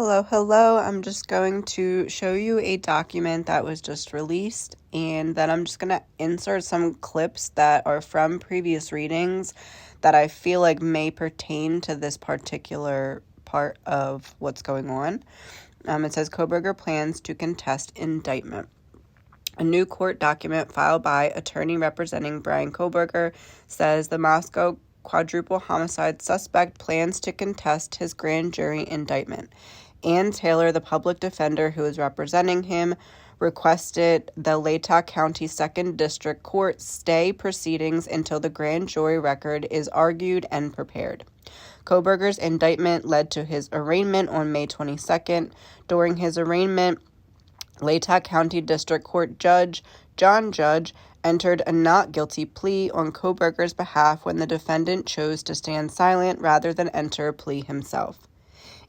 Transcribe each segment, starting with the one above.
Hello. I'm just going to show you a document that was just released, and then I'm just going to insert some clips that are from previous readings that I feel like may pertain to this particular part of what's going on. It says Kohberger plans to contest indictment. A new court document filed by attorney representing Brian Kohberger says the Moscow quadruple homicide suspect plans to contest his grand jury indictment. Ann Taylor, the public defender who is representing him, requested the Latah County 2nd District Court stay proceedings until the grand jury record is argued and prepared. Kohberger's indictment led to his arraignment on May 22nd. During his arraignment, Latah County District Court Judge John Judge entered a not guilty plea on Kohberger's behalf when the defendant chose to stand silent rather than enter a plea himself.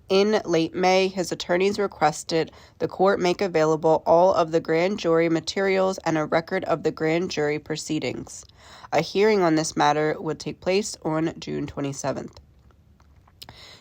In late May, his attorneys requested the court make available all of the grand jury materials and a record of the grand jury proceedings. A hearing on this matter would take place on June 27th.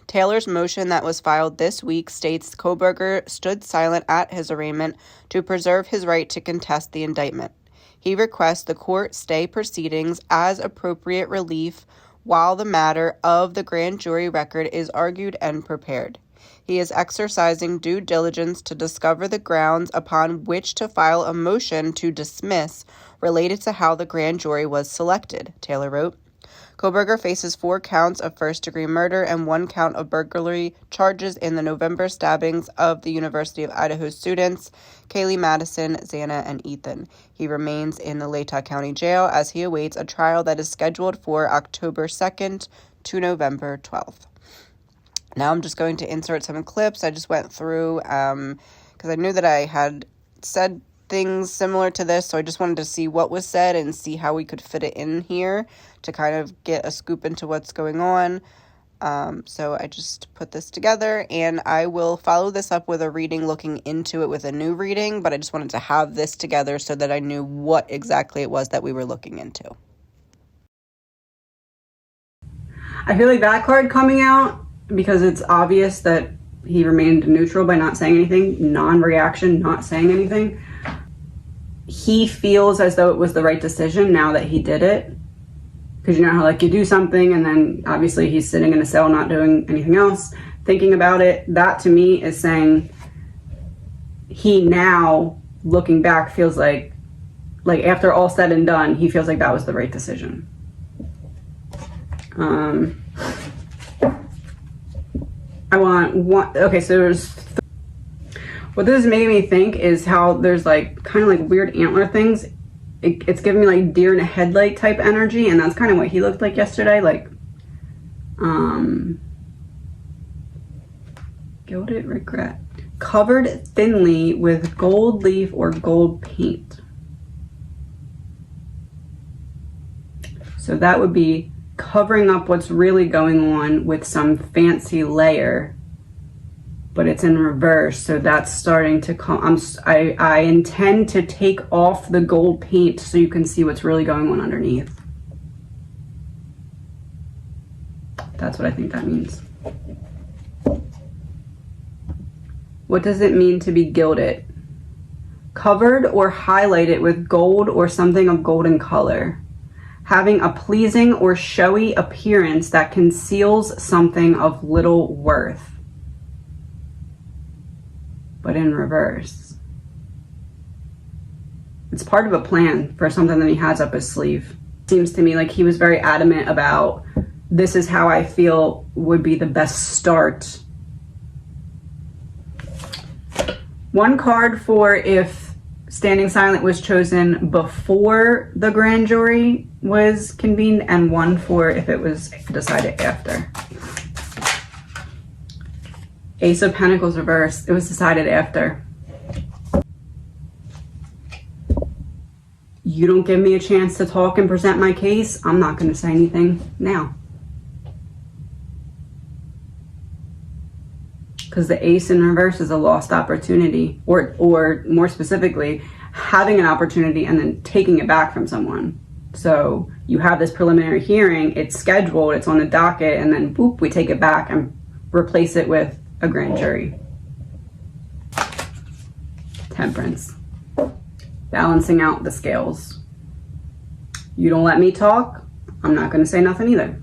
Taylor's motion that was filed this week states Kohberger stood silent at his arraignment to preserve his right to contest the indictment. He requests the court stay proceedings as appropriate relief while the matter of the grand jury record is argued and prepared. He is exercising due diligence to discover the grounds upon which to file a motion to dismiss related to how the grand jury was selected, Taylor wrote. Kohberger faces 4 counts of first-degree murder and 1 count of burglary charges in the November stabbings of the University of Idaho students, Kaylee Madison, Xana, and Ethan. He remains in the Latah County Jail as he awaits a trial that is scheduled for October 2nd to November 12th. Now I'm just going to insert some clips. I just went through because I knew that I had said things similar to this, so I just wanted to see what was said and see how we could fit it in here to kind of get a scoop into what's going on. So I just put this together, and I will follow this up with a reading looking into it with a new reading, but I just wanted to have this together so that I knew what exactly it was that we were looking into. I feel like that card coming out, because it's obvious that he remained neutral by not saying anything, non-reaction, not saying anything. He feels as though it was the right decision now that he did it. Because you know how like you do something and then obviously he's sitting in a cell not doing anything else, thinking about it. That to me is saying he now, looking back, feels like after all said and done, he feels like that was the right decision. What this is making me think is how there's like kind of like weird antler things. It's giving me like deer in a headlight type energy, and that's kind of what he looked like yesterday. Like, gilded regret. Covered thinly with gold leaf or gold paint. So that would be covering up what's really going on with some fancy layer, but it's in reverse, so that's starting to come. I intend to take off the gold paint so you can see what's really going on underneath. That's what I think that means. What does it mean to be gilded? Covered or highlighted with gold or something of golden color. Having a pleasing or showy appearance that conceals something of little worth. But in reverse. It's part of a plan for something that he has up his sleeve. Seems to me like he was very adamant about, this is how I feel would be the best start. One card for if standing silent was chosen before the grand jury was convened, and one for if it was decided after. Ace of Pentacles reversed. It was decided after. You don't give me a chance to talk and present my case, I'm not going to say anything now. Because the ace in reverse is a lost opportunity, or more specifically, having an opportunity and then taking it back from someone. So you have this preliminary hearing, it's scheduled, it's on the docket, and then boop, we take it back and replace it with a grand jury. Temperance. Balancing out the scales. You don't let me talk, I'm not going to say nothing either.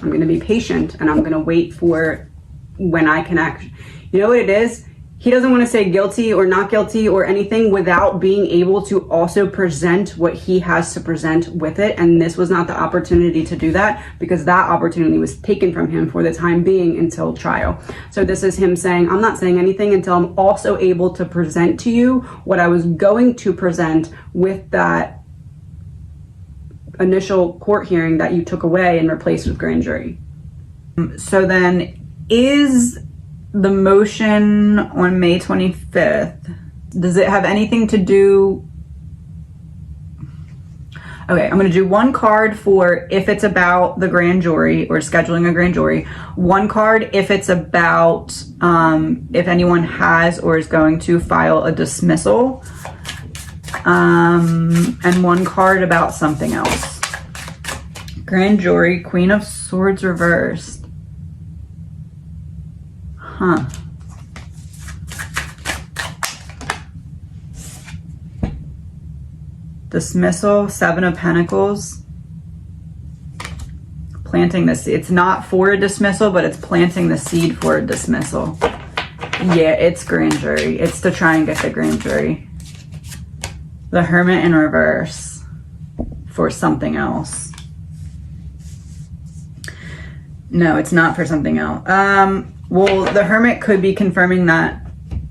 I'm going to be patient, and I'm going to wait for when I can act. You know what it is? He doesn't want to say guilty or not guilty or anything without being able to also present what he has to present with it. And this was not the opportunity to do that, because that opportunity was taken from him for the time being until trial. So this is him saying, I'm not saying anything until I'm also able to present to you what I was going to present with that initial court hearing that you took away and replaced with grand jury. So then, is the motion on May 25th, does it have anything to do? Okay, I'm going to do one card for if it's about the grand jury or scheduling a grand jury, one card if it's about if anyone has or is going to file a dismissal, and one card about something else. Grand jury, Queen of Swords reversed. Huh. Dismissal, Seven of Pentacles. Planting this. It's not for a dismissal, but it's planting the seed for a dismissal. Yeah, it's grand jury. It's to try and get the grand jury. The Hermit in reverse for something else. No, it's not for something else. Well, the Hermit could be confirming that.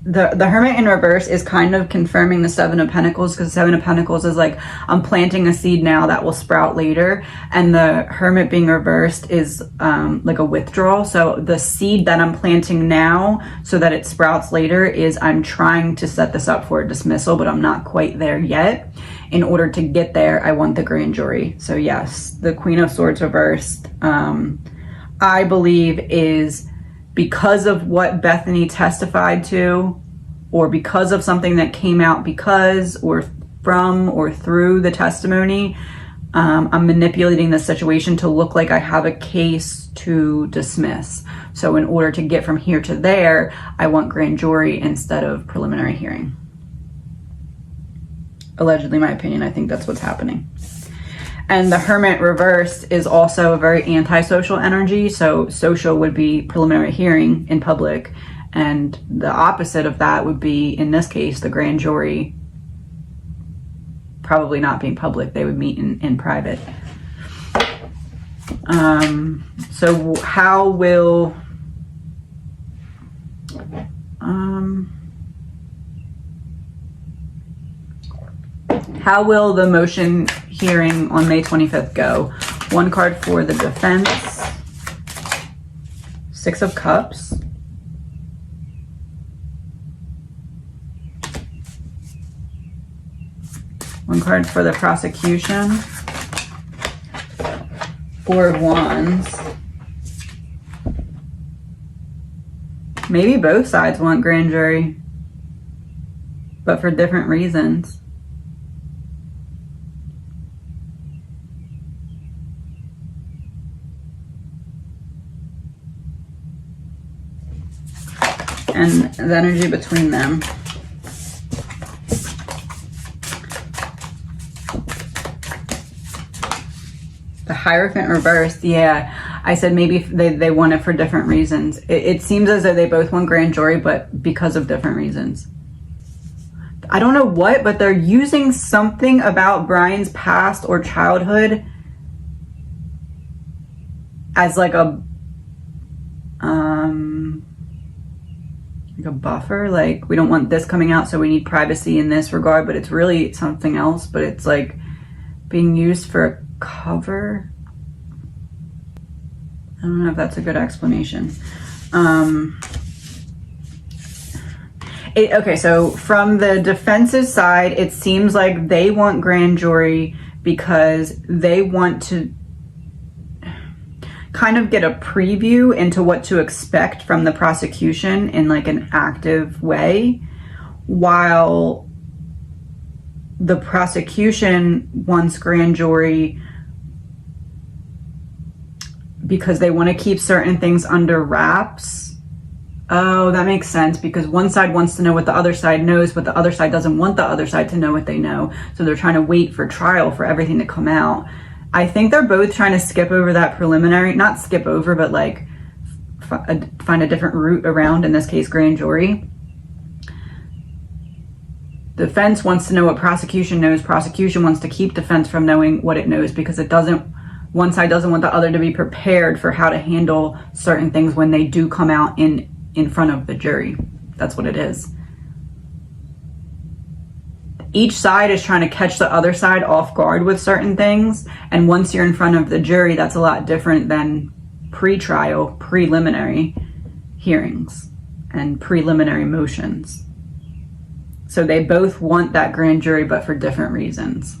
The Hermit in reverse is kind of confirming the Seven of Pentacles, because Seven of Pentacles is like, I'm planting a seed now that will sprout later. And the Hermit being reversed is like a withdrawal. So the seed that I'm planting now so that it sprouts later is I'm trying to set this up for a dismissal, but I'm not quite there yet. In order to get there, I want the grand jury. So yes, the Queen of Swords reversed, I believe is because of what Bethany testified to, or because of something that came out because or from or through the testimony. I'm manipulating the situation to look like I have a case to dismiss. So in order to get from here to there, I want grand jury instead of preliminary hearing. Allegedly, my opinion, I think that's what's happening. And the Hermit reversed is also a very antisocial energy. So social would be preliminary hearing in public. And the opposite of that would be, in this case, the grand jury probably not being public. They would meet in private. So how will... how will the motion hearing on May 25th go? One card for the defense. Six of Cups. One card for the prosecution. Four of Wands. Maybe both sides want grand jury, but for different reasons. And the energy between them. The Hierophant reversed, yeah. I said maybe they want it for different reasons. It seems as though they both want grand jury, but because of different reasons. I don't know what, but they're using something about Brian's past or childhood as like a buffer. Like, we don't want this coming out, so we need privacy in this regard, but it's really something else. But it's like being used for a cover. I don't know if that's a good explanation. Okay, so from the defense's side, it seems like they want grand jury because they want to kind of get a preview into what to expect from the prosecution in like an active way, while the prosecution wants grand jury because they want to keep certain things under wraps Oh, that makes sense, because one side wants to know what the other side knows, but the other side doesn't want the other side to know what they know. So they're trying to wait for trial for everything to come out. I think they're both trying to skip over that preliminary, not skip over, but like find a different route around, in this case, grand jury. Defense wants to know what prosecution knows. Prosecution wants to keep defense from knowing what it knows, because one side doesn't want the other to be prepared for how to handle certain things when they do come out in front of the jury. That's what it is. Each side is trying to catch the other side off guard with certain things. And once you're in front of the jury, that's a lot different than pre-trial, preliminary hearings and preliminary motions. So they both want that grand jury, but for different reasons.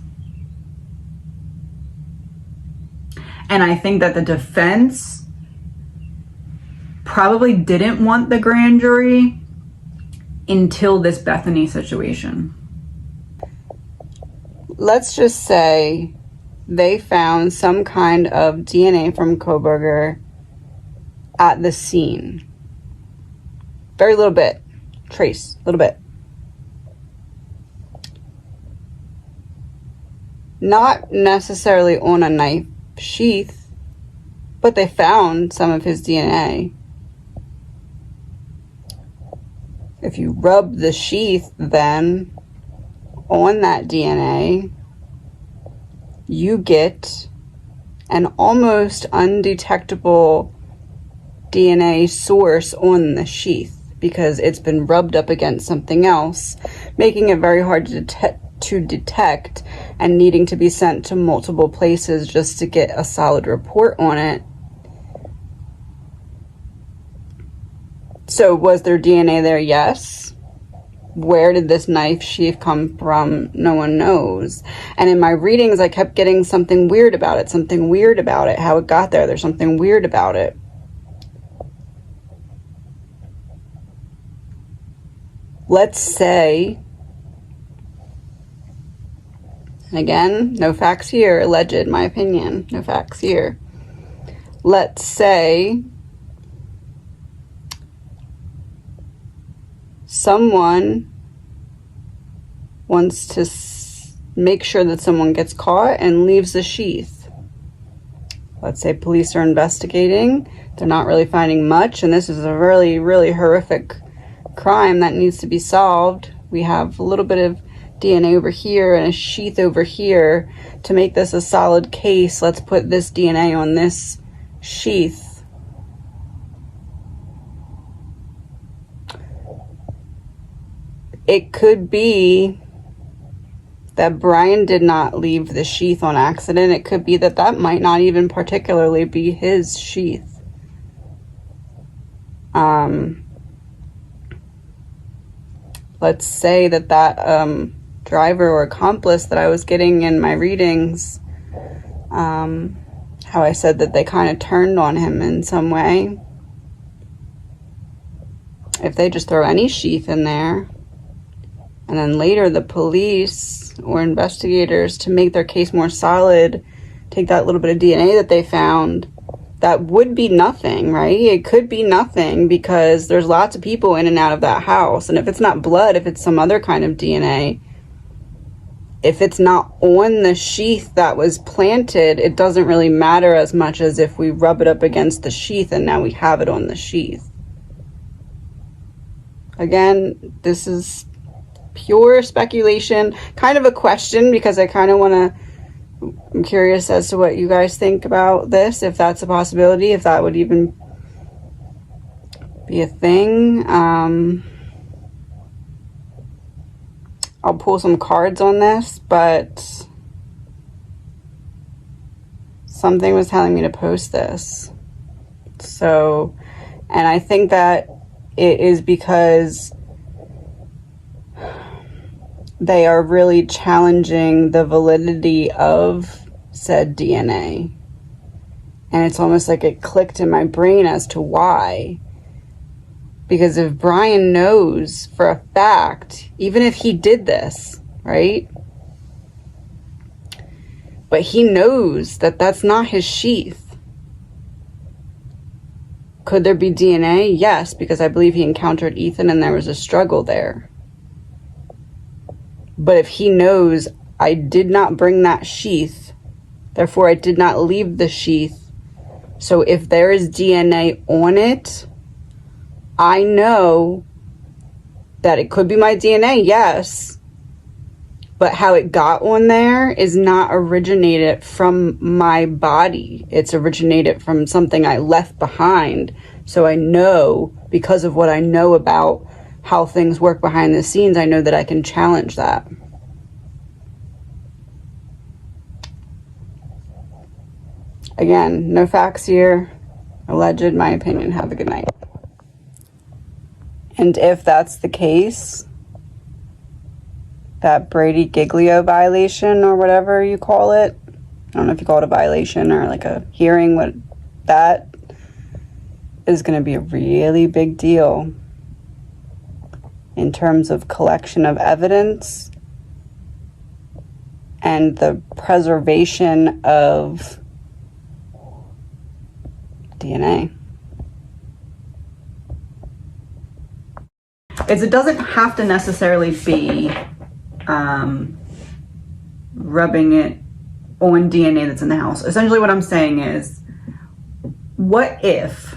And I think that the defense probably didn't want the grand jury until this Bethany situation. Let's just say they found some kind of DNA from Kohberger at the scene. Very little bit. Trace, little bit. Not necessarily on a knife sheath, but they found some of his DNA. If you rub the sheath then on that DNA, you get an almost undetectable DNA source on the sheath, because it's been rubbed up against something else, making it very hard to detect and needing to be sent to multiple places just to get a solid report on it. So was there DNA there? Yes. Where did this knife sheath come from? No one knows. And in my readings, I kept getting something weird about it, something weird about it, how it got there. There's something weird about it. Let's say, again, no facts here, alleged, my opinion, no facts here. Let's say someone wants to make sure that someone gets caught and leaves the sheath. Let's say police are investigating. They're not really finding much, and this is a really, really horrific crime that needs to be solved. We have a little bit of DNA over here and a sheath over here. To make this a solid case, let's put this DNA on this sheath. It could be that Brian did not leave the sheath on accident. It could be that that might not even particularly be his sheath. Let's say that driver or accomplice that I was getting in my readings, how I said that they kind of turned on him in some way. If they just throw any sheath in there, and then later the police or investigators, to make their case more solid, take that little bit of DNA that they found, that would be nothing, right? It could be nothing, because there's lots of people in and out of that house. And if it's not blood, if it's some other kind of DNA, if it's not on the sheath that was planted, it doesn't really matter as much as if we rub it up against the sheath and now we have it on the sheath. Again, this is pure speculation, kind of a question, because I kind of I'm curious as to what you guys think about this, if that's a possibility, if that would even be a thing. I'll pull some cards on this, but something was telling me to post this. So, and I think that it is because they are really challenging the validity of said DNA. And it's almost like it clicked in my brain as to why. Because if Brian knows for a fact, even if he did this, right? But he knows that that's not his sheath. Could there be DNA? Yes, because I believe he encountered Ethan and there was a struggle there. But if he knows I did not bring that sheath, therefore I did not leave the sheath, so if there is DNA on it, I know that it could be my DNA, yes, but how it got on there is not originated from my body. It's originated from something I left behind. So I know, because of what I know about how things work behind the scenes, I know that I can challenge that. Again, no facts here. Alleged, my opinion. Have a good night. And if that's the case, that Brady Giglio violation or whatever you call it, I don't know if you call it a violation or like a hearing, what that is going to be a really big deal in terms of collection of evidence and the preservation of DNA. It doesn't have to necessarily be rubbing it on DNA that's in the house. Essentially what I'm saying is, what if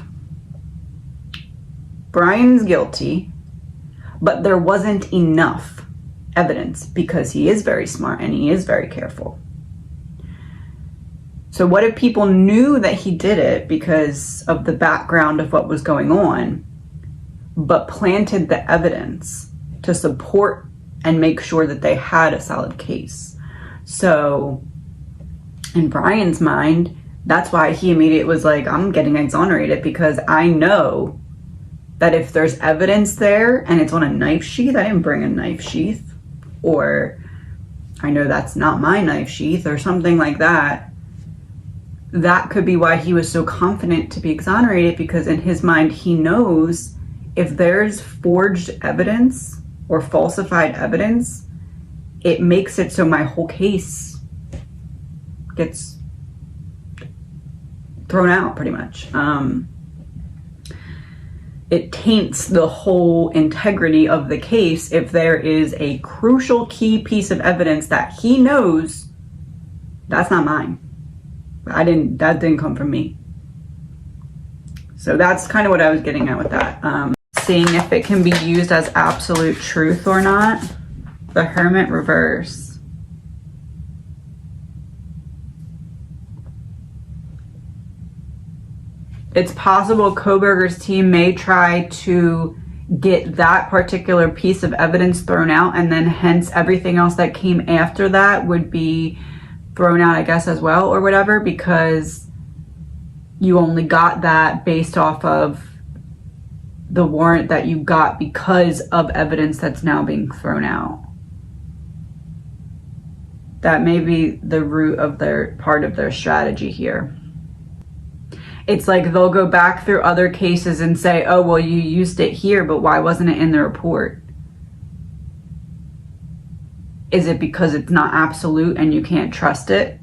Brian's guilty, but there wasn't enough evidence because he is very smart and he is very careful? So what if people knew that he did it because of the background of what was going on, but planted the evidence to support and make sure that they had a solid case? So in Brian's mind, that's why he immediately was like, I'm getting exonerated because I know that if there's evidence there and it's on a knife sheath, I didn't bring a knife sheath, or I know that's not my knife sheath or something like that. That could be why he was so confident to be exonerated, because in his mind, he knows if there's forged evidence or falsified evidence, it makes it so my whole case gets thrown out pretty much. It taints the whole integrity of the case if there is a crucial key piece of evidence that he knows that's not mine. That didn't come from me. So that's kind of what I was getting at with that. Seeing if it can be used as absolute truth or not. The Hermit reverse. It's possible Kohberger's team may try to get that particular piece of evidence thrown out, and then hence everything else that came after that would be thrown out, I guess, as well, or whatever, because you only got that based off of the warrant that you got because of evidence that's now being thrown out. That may be the root of their part of their strategy here. It's like they'll go back through other cases and say, oh, well, you used it here, but why wasn't it in the report? Is it because it's not absolute and you can't trust it?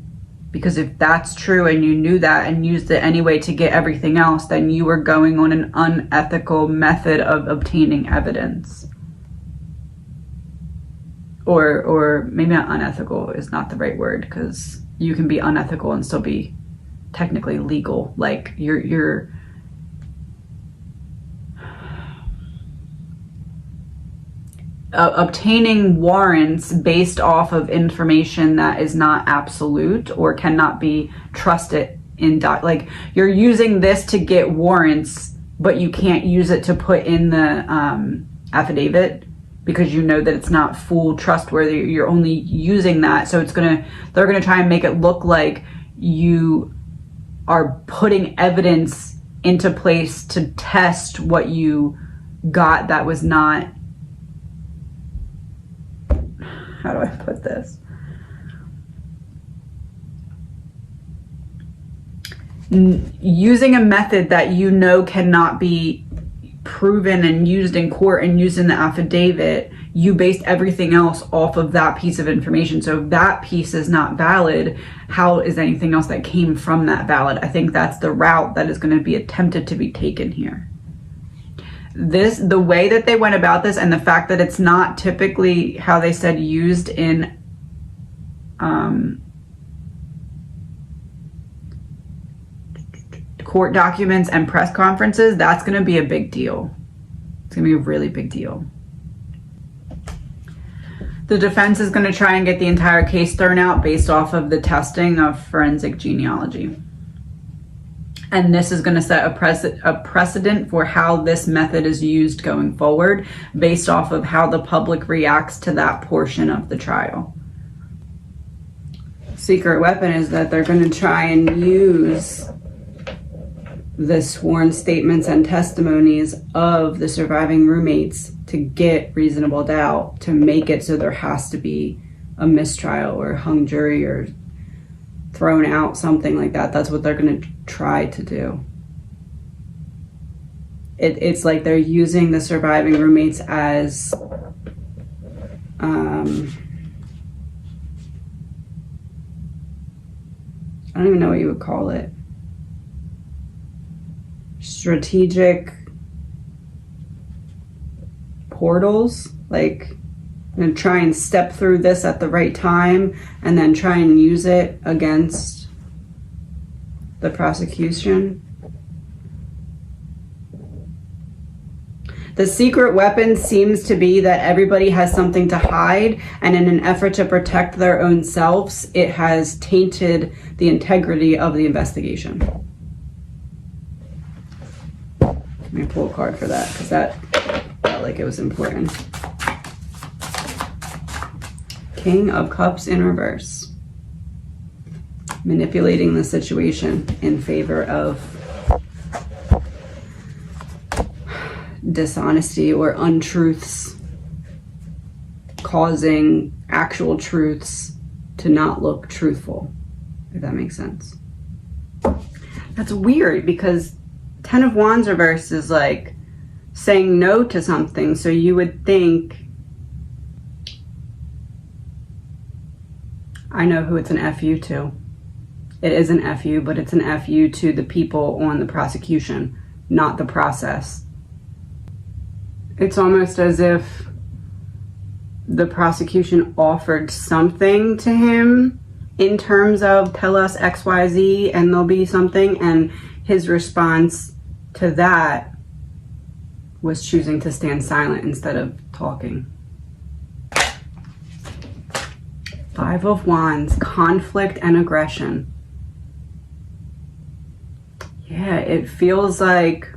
Because if that's true and you knew that and used it anyway to get everything else, then you were going on an unethical method of obtaining evidence. Or maybe not unethical is not the right word, because you can be unethical and still be technically legal. Like you're obtaining warrants based off of information that is not absolute or cannot be trusted in like you're using this to get warrants, but you can't use it to put in the affidavit because you know that it's not full trustworthy. You're only using that, so they're gonna try and make it look like you are putting evidence into place to test what you got that was not, how do I put this? Using a method that you know cannot be proven and used in court and used in the affidavit, you based everything else off of that piece of information. So if that piece is not valid, how is anything else that came from that valid? I think that's the route that is going to be attempted to be taken here. The way that they went about this, and the fact that it's not typically how they said used in court documents and press conferences, that's going to be a big deal. It's going to be a really big deal. The defense is going to try and get the entire case thrown out based off of the testing of forensic genealogy. And this is going to set a precedent for how this method is used going forward based off of how the public reacts to that portion of the trial. Secret weapon is that they're going to try and use the sworn statements and testimonies of the surviving roommates to get reasonable doubt, to make it so there has to be a mistrial or hung jury or thrown out, something like that. That's what they're going to try to do. It's like they're using the surviving roommates as I don't even know what you would call it. Strategic portals, like I'm gonna try and step through this at the right time and then try and use it against the prosecution. The secret weapon seems to be that everybody has something to hide, and in an effort to protect their own selves, it has tainted the integrity of the investigation. Let me pull a card for that, because that felt like it was important. King of Cups in reverse. Manipulating the situation in favor of dishonesty or untruths, causing actual truths to not look truthful, if that makes sense. That's weird, because Ten of Wands reverse is like saying no to something, so you would think, I know who it's an FU to. It is an FU, but it's an FU to the people on the prosecution, not the process. It's almost as if the prosecution offered something to him in terms of tell us XYZ and there'll be something, and his response to that was choosing to stand silent instead of talking. Five of Wands, conflict and aggression. Yeah, it feels like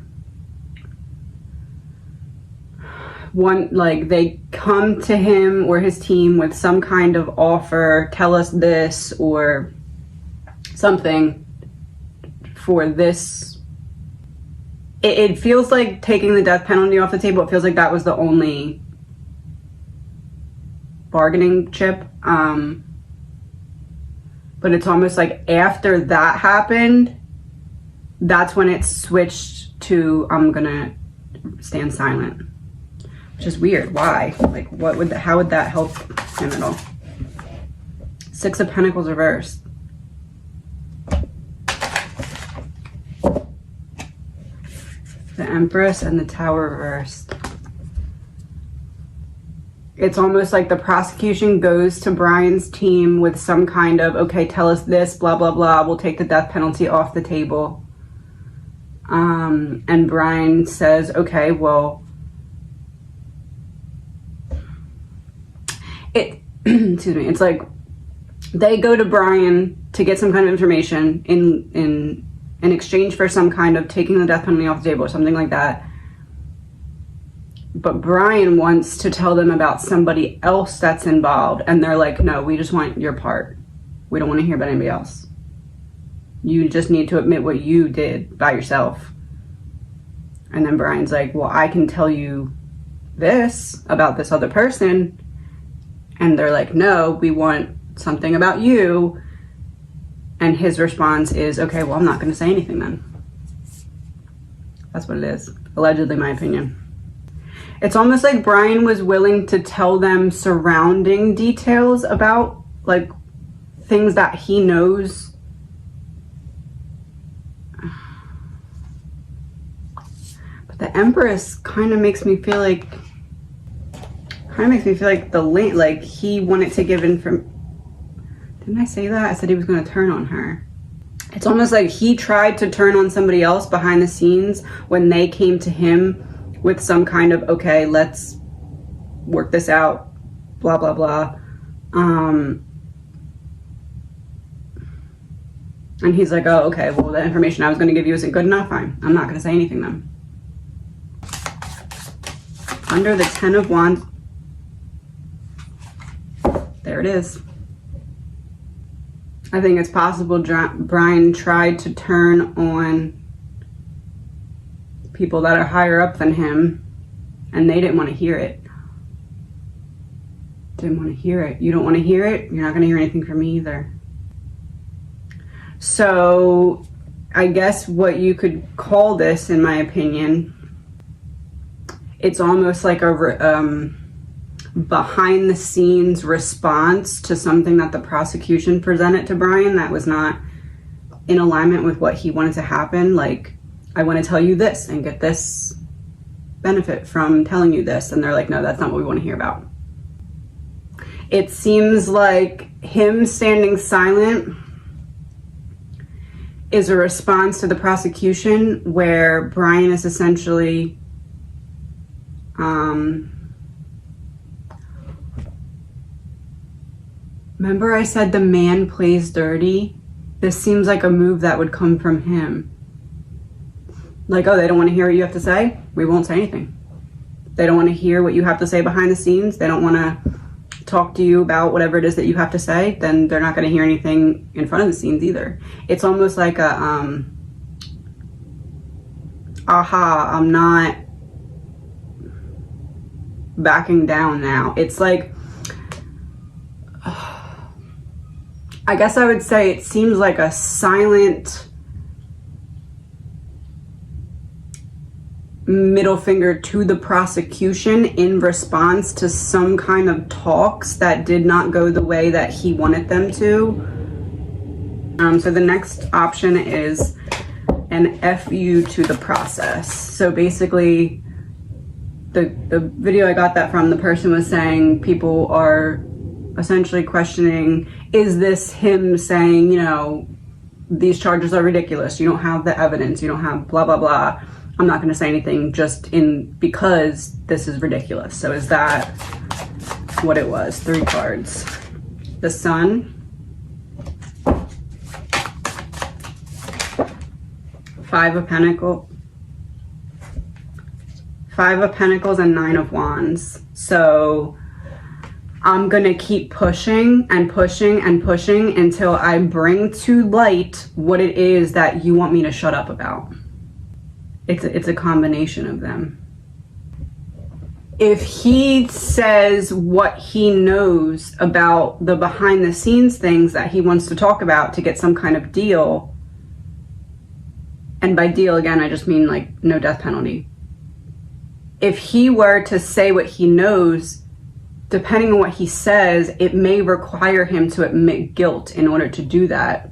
they come to him or his team with some kind of offer, tell us this or something for this. It feels like taking the death penalty off the table. It feels like that was the only bargaining chip. But it's almost like after that happened, that's when it switched to I'm gonna stand silent. Which is weird. Why? Like, how would that help him at all? Six of Pentacles reversed. The Empress and the Tower reversed. It's almost like the prosecution goes to Brian's team with some kind of, okay, tell us this, blah, blah, blah. We'll take the death penalty off the table. And Brian says, okay, well, excuse me, it's like they go to Brian to get some kind of information in exchange for some kind of taking the death penalty off the table or something like that. But Brian wants to tell them about somebody else that's involved. And they're like, no, we just want your part. We don't want to hear about anybody else. You just need to admit what you did by yourself. And then Brian's like, well, I can tell you this about this other person. And they're like, no, we want something about you. And his response is, okay, well, I'm not going to say anything then. That's what it is. Allegedly, my opinion. It's almost like Brian was willing to tell them surrounding details about, like, things that he knows. But the Empress kind of makes me feel like the link, like he wanted to give information. Didn't I say that? I said he was going to turn on her. It's almost like he tried to turn on somebody else behind the scenes when they came to him with some kind of, okay, let's work this out, blah, blah, blah. And he's like, oh, okay, well, the information I was going to give you isn't good enough. Fine. I'm not going to say anything then. Under the 10 of Wands. There it is. I think it's possible Brian tried to turn on people that are higher up than him, and they didn't want to hear it. Didn't want to hear it. You don't want to hear it? You're not going to hear anything from me either. So I guess what you could call this, in my opinion, it's almost like a behind the scenes response to something that the prosecution presented to Brian that was not in alignment with what he wanted to happen. Like, I want to tell you this and get this benefit from telling you this. And they're like, no, that's not what we want to hear about. It seems like him standing silent is a response to the prosecution, where Brian is essentially remember I said the man plays dirty? This seems like a move that would come from him. Like, oh, they don't want to hear what you have to say? We won't say anything. They don't want to hear what you have to say behind the scenes. They don't want to talk to you about whatever it is that you have to say. Then they're not going to hear anything in front of the scenes either. It's almost like a, aha, I'm not backing down now. It's like, I guess I would say it seems like a silent middle finger to the prosecution in response to some kind of talks that did not go the way that he wanted them to. So the next option is an FU to the process. So basically, the video I got that from, the person was saying people are essentially questioning, is this him saying, you know, these charges are ridiculous, you don't have the evidence, you don't have blah, blah, blah. I'm not going to say anything because this is ridiculous. So is that what it was? 3 cards. The Sun, 5 of Pentacles, and 9 of Wands. So I'm going to keep pushing and pushing and pushing until I bring to light what it is that you want me to shut up about. It's a combination of them. If he says what he knows about the behind the scenes things that he wants to talk about to get some kind of deal, and by deal again I just mean like no death penalty. If he were to say what he knows, depending on what he says, it may require him to admit guilt in order to do that.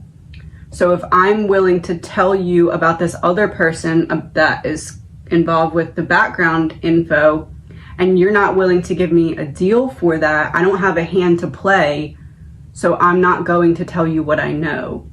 So if I'm willing to tell you about this other person that is involved with the background info, and you're not willing to give me a deal for that, I don't have a hand to play, so I'm not going to tell you what I know.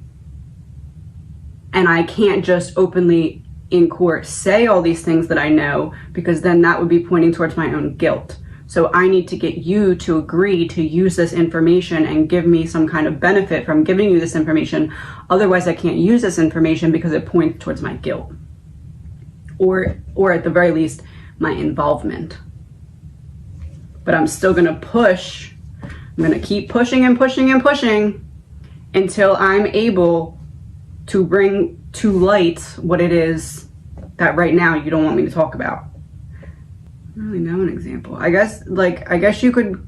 And I can't just openly in court say all these things that I know, because then that would be pointing towards my own guilt. So I need to get you to agree to use this information and give me some kind of benefit from giving you this information. Otherwise, I can't use this information because it points towards my guilt. Or at the very least, my involvement. But I'm still gonna push. I'm gonna keep pushing and pushing and pushing until I'm able to bring to light what it is that right now you don't want me to talk about. I don't really know an example. I guess you could,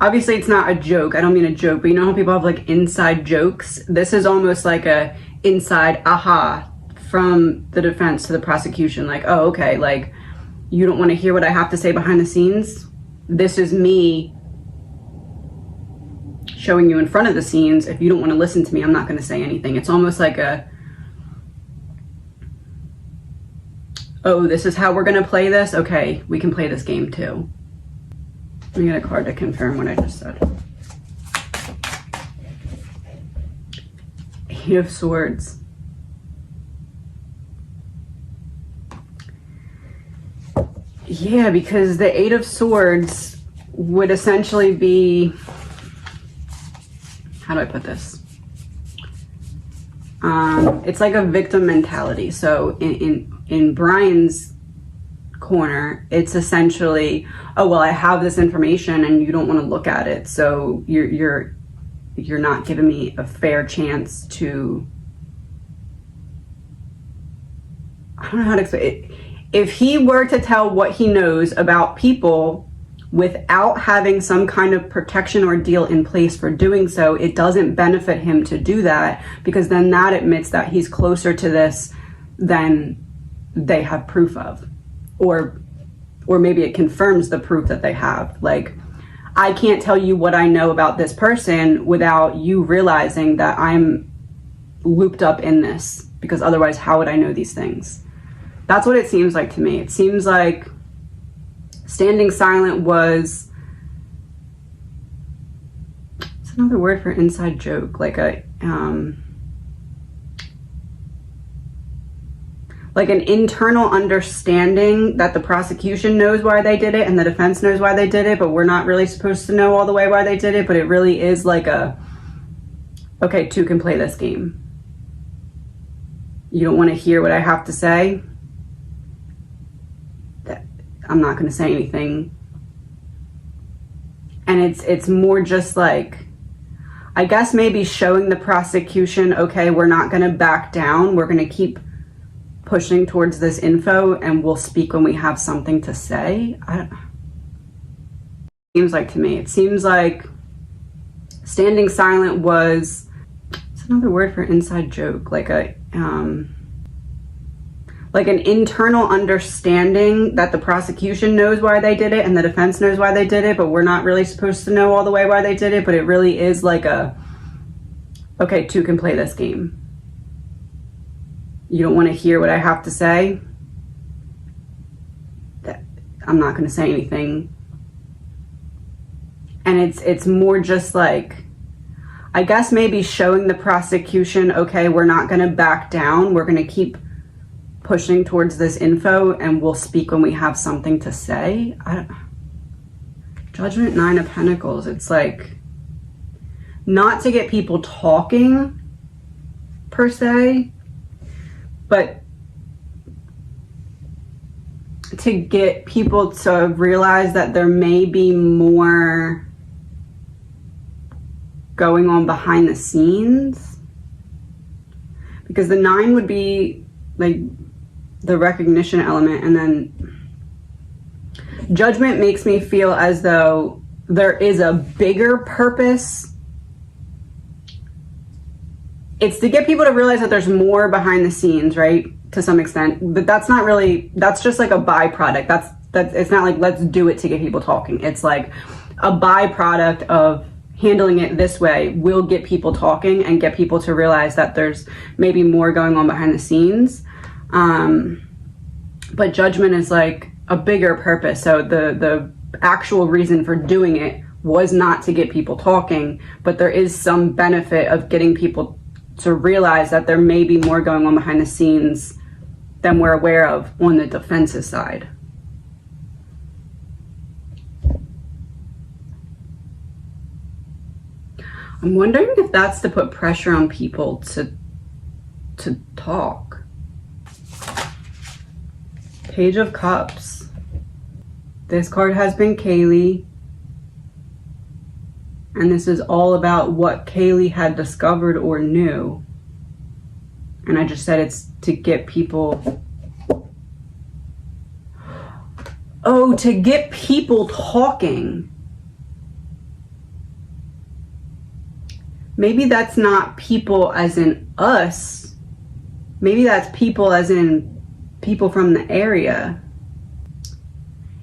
obviously it's not a joke. I don't mean a joke, but you know how people have like inside jokes? This is almost like a inside aha from the defense to the prosecution, like, oh, okay, like, you don't want to hear what I have to say behind the scenes? This is me showing you in front of the scenes. If you don't want to listen to me, I'm not going to say anything. It's almost like a, oh, this is how we're going to play this? Okay, we can play this game too. Let me get a card to confirm what I just said. Eight of Swords. Yeah, because the Eight of Swords would essentially be, how do I put this? It's like a victim mentality. So in Brian's corner, it's essentially, oh, well, I have this information and you don't want to look at it, so you're not giving me a fair chance to, I don't know how to explain it. If he were to tell what he knows about people without having some kind of protection or deal in place for doing so, it doesn't benefit him to do that, because then that admits that he's closer to this than they have proof of. Or maybe it confirms the proof that they have. Like, I can't tell you what I know about this person without you realizing that I'm looped up in this, because otherwise how would I know these things? That's what it seems like to me. It seems like standing silent was, it's another word for inside joke, like a like an internal understanding that the prosecution knows why they did it and the defense knows why they did it, but we're not really supposed to know all the way why they did it. But it really is like a, okay, two can play this game. You don't want to hear what I have to say? I'm not going to say anything. And it's more just like, I guess maybe showing the prosecution, okay, we're not going to back down. We're going to keep pushing towards this info and we'll speak when we have something to say. Seems like to me, it seems like standing silent was, it's another word for inside joke, like a, like an internal understanding that the prosecution knows why they did it and the defense knows why they did it, but we're not really supposed to know all the way why they did it. But it really is like a, okay, two can play this game. You don't want to hear what I have to say? I'm not going to say anything. And it's more just like, I guess maybe showing the prosecution, okay, we're not going to back down. We're going to keep pushing towards this info and we'll speak when we have something to say. Judgment, Nine of Pentacles. It's like, not to get people talking per se, but to get people to realize that there may be more going on behind the scenes. Because the nine would be like the recognition element, and then Judgment makes me feel as though there is a bigger purpose. It's to get people to realize that there's more behind the scenes, right? To some extent, but that's not really, that's just like a byproduct. That's it's not like let's do it to get people talking. It's like a byproduct of handling it this way will get people talking and get people to realize that there's maybe more going on behind the scenes. But Judgment is like a bigger purpose. So the actual reason for doing it was not to get people talking, but there is some benefit of getting people to realize that there may be more going on behind the scenes than we're aware of on the defensive side. I'm wondering if that's to put pressure on people to talk. Page of Cups. This card has been Kaylee. And this is all about what Kaylee had discovered or knew. And I just said it's to get people... Oh, to get people talking. Maybe that's not people as in us, Maybe that's people as in people from the area.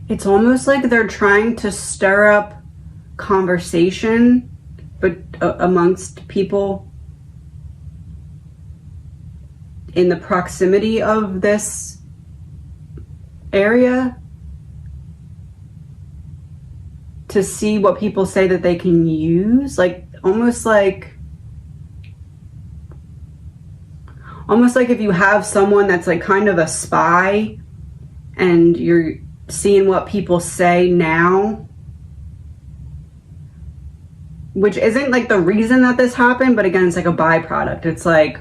It's almost like they're trying to stir up conversation, but amongst people in the proximity of this area, to see what people say that they can use, like almost like if you have someone that's like kind of a spy and you're seeing what people say now, which isn't like the reason that this happened, but again, it's like a byproduct. It's like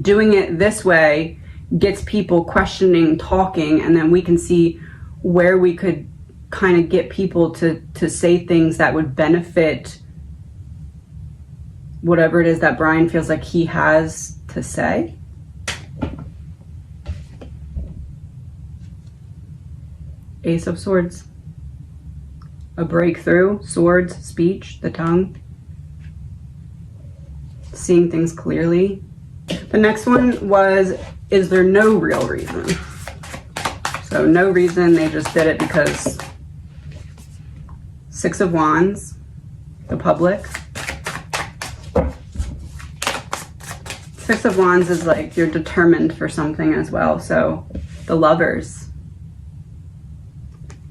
doing it this way gets people questioning, talking, and then we can see where we could kind of get people to say things that would benefit whatever it is that Brian feels like he has to say. Ace of Swords. A breakthrough, swords, speech, the tongue. Seeing things clearly. The next one was, is there no real reason? So no reason, they just did it because. Six of Wands, the public. Six of Wands is like you're determined for something as well. So the Lovers.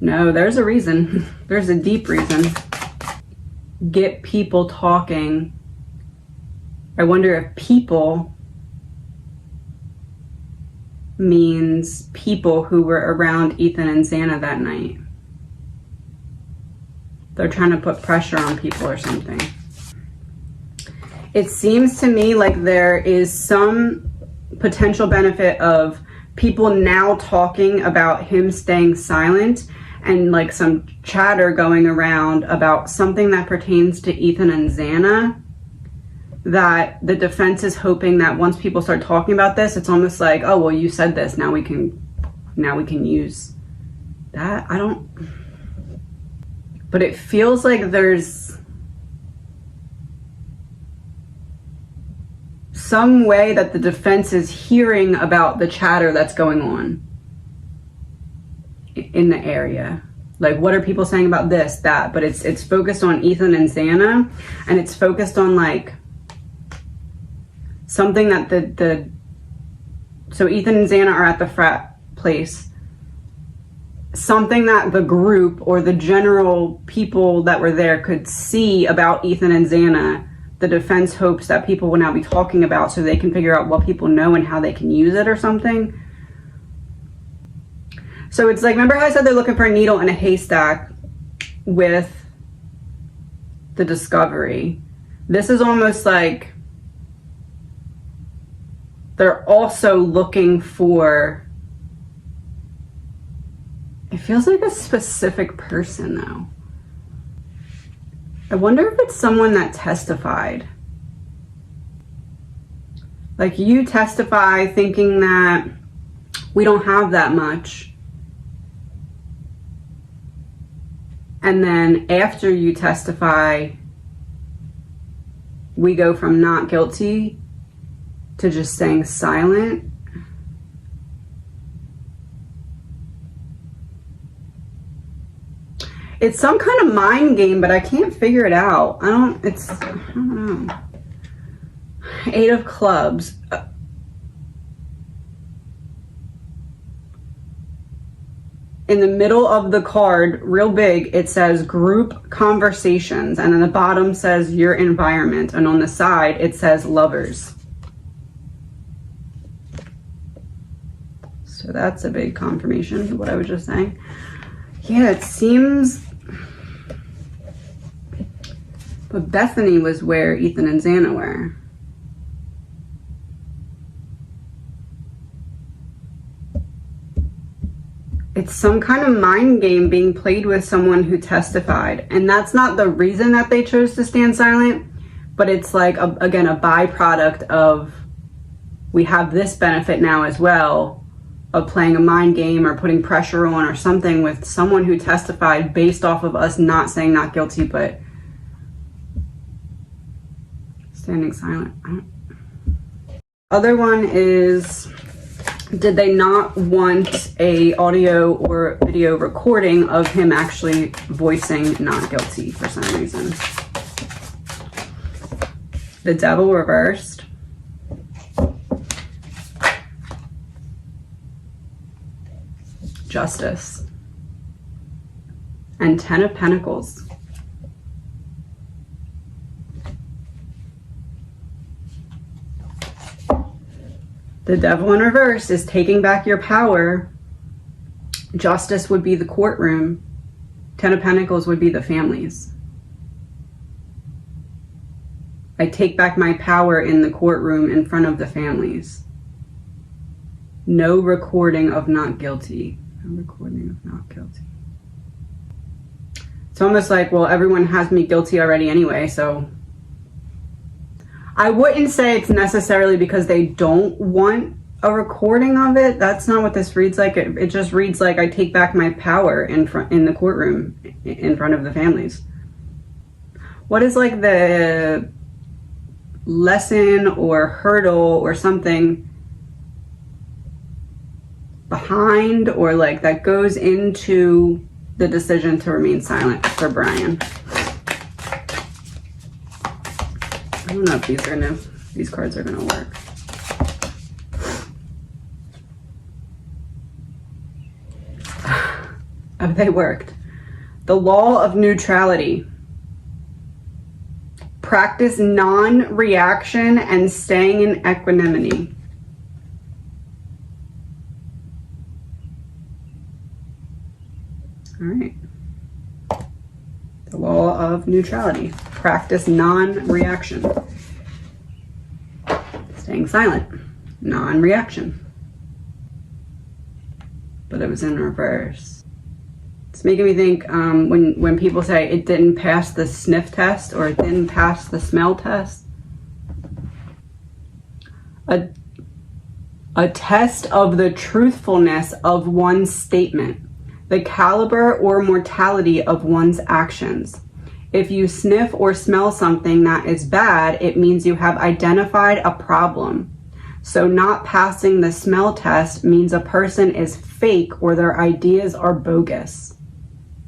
No, there's a reason. There's a deep reason. Get people talking. I wonder if people means people who were around Ethan and Xana that night. They're trying to put pressure on people or something. It seems to me like there is some potential benefit of people now talking about him staying silent, and like some chatter going around about something that pertains to Ethan and Xana, that the defense is hoping that once people start talking about this, it's almost like, oh, well, you said this, now we can use that. But it feels like there's some way that the defense is hearing about the chatter that's going on in the area. Like, what are people saying about this, that? But it's focused on Ethan and Xana, and it's focused on like something that so Ethan and Xana are at the frat place. Something that the group or the general people that were there could see about Ethan and Xana, the defense hopes that people will now be talking about so they can figure out what people know and how they can use it or something. So it's like, remember how I said they're looking for a needle in a haystack with the discovery? This is almost like they're also looking for, it feels like a specific person though. I wonder if it's someone that testified. Like, you testify thinking that we don't have that much. And then after you testify, we go from not guilty to just staying silent. It's some kind of mind game, but I can't figure it out. I don't know. Eight of Clubs. In the middle of the card, real big, it says group conversations. And then the bottom says your environment. And on the side, it says lovers. So that's a big confirmation of what I was just saying. Yeah, it seems. But Bethany was where Ethan and Xana were. It's some kind of mind game being played with someone who testified. And that's not the reason that they chose to stand silent, but it's like, again, a byproduct of, we have this benefit now as well of playing a mind game or putting pressure on or something with someone who testified based off of us not saying not guilty, but standing silent. Other one is, did they not want a audio or video recording of him actually voicing not guilty for some reason? The Devil reversed. Justice. And 10 of Pentacles. The Devil in reverse is taking back your power. Justice would be the courtroom. 10 of Pentacles would be the families. I take back my power in the courtroom in front of the families. No recording of not guilty. No recording of not guilty. It's almost like, well, everyone has me guilty already anyway, so. I wouldn't say it's necessarily because they don't want a recording of it. That's not what this reads like. It just reads like I take back my power in the courtroom in front of the families. What is like the lesson or hurdle or something behind or like that goes into the decision to remain silent for Brian? I don't know if these cards are gonna work. Have they worked? The law of neutrality. Practice non-reaction and staying in equanimity. All right. The law of neutrality. Practice non-reaction. Staying silent. Non-reaction. But it was in reverse. It's making me think when people say it didn't pass the sniff test or it didn't pass the smell test. A test of the truthfulness of one's statement. The caliber or mortality of one's actions. If you sniff or smell something that is bad, it means you have identified a problem. So not passing the smell test means a person is fake or their ideas are bogus.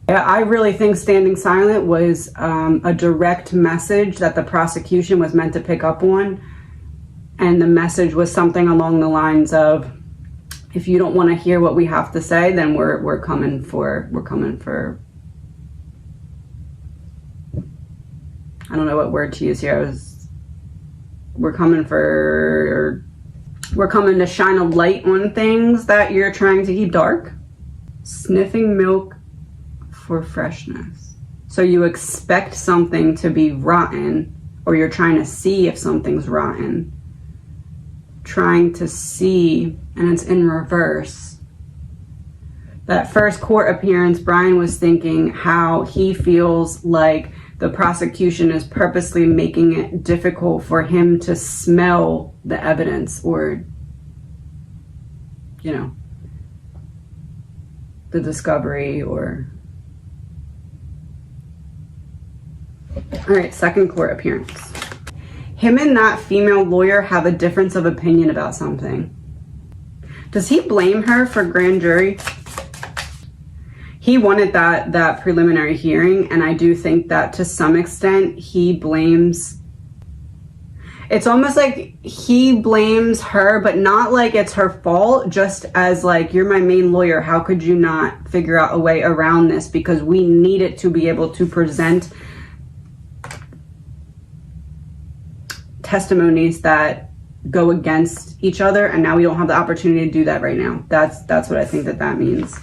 I really think standing silent was a direct message that the prosecution was meant to pick up on. And the message was something along the lines of, if you don't want to hear what we have to say, then we're coming for I don't know what word to use here. We're coming to shine a light on things that you're trying to keep dark. Sniffing milk for freshness. So you expect something to be rotten, or you're trying to see if something's rotten. Trying to see, and it's in reverse. That first court appearance, Brian was thinking how he feels like the prosecution is purposely making it difficult for him to smell the evidence or, you know, the discovery or... All right, second court appearance. Him and that female lawyer have a difference of opinion about something. Does he blame her for grand jury? He wanted that preliminary hearing, and I do think that to some extent he blames... It's almost like he blames her, but not like it's her fault, just as like, you're my main lawyer, how could you not figure out a way around this? Because we need it to be able to present testimonies that go against each other, and now we don't have the opportunity to do that right now. That's what I think that means.